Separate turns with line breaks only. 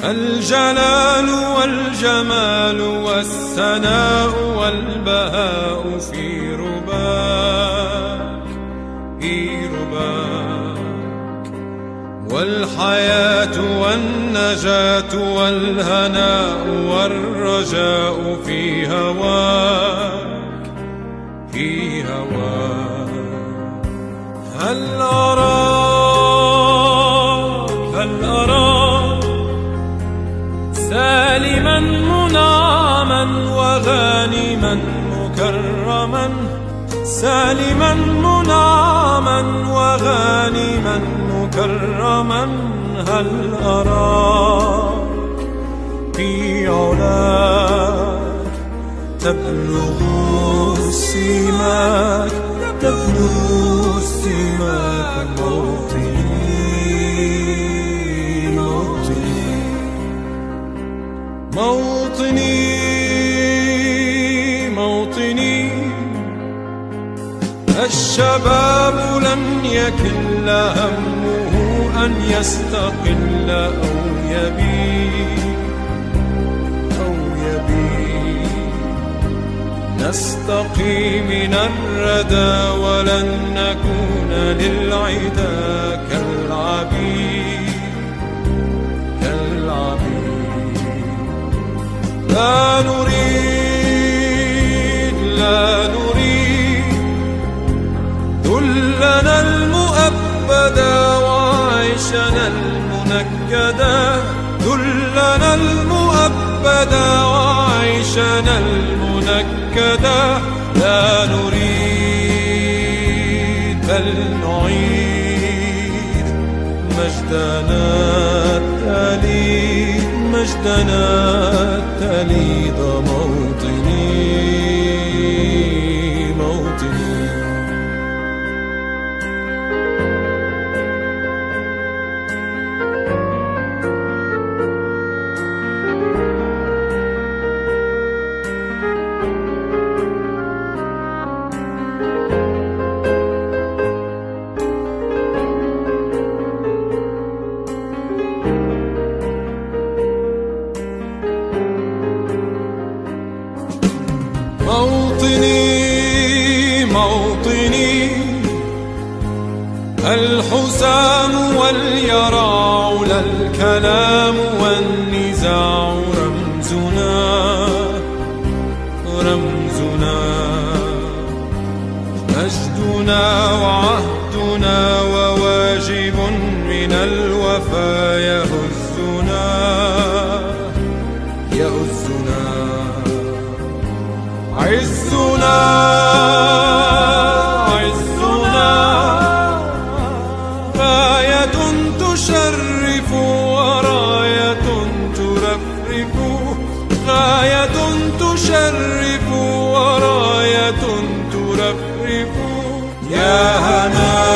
الجلال والجمال والثناء والبهاء في رباك والحياة والنجاة والهناء والرجاء في هواك هل أراك سالما منعما وغانما مكرما، سالما منعما وغانما مكرما. هل أراك في علاك تبلغ السماك موطني. الشباب لم يكن همه أن يستقل أو يبيد نستقي من الردى ولن نكون للعدا كالعبيد. لا نريد ذلنا المؤبدا وعيشنا المنكدا، ذلنا المؤبدا وعيشنا المنكدا. لا نريد بل نعيد مجدنا التالي ذا موطني. موطني الحسام واليراع لا الكلام والنزاع رمزنا مجدنا وعهدنا وواجب من الوفا يهزنا عزنا راية تشرف وراية ترفرف، غاية تشرف وراية ترفرف. يا هنا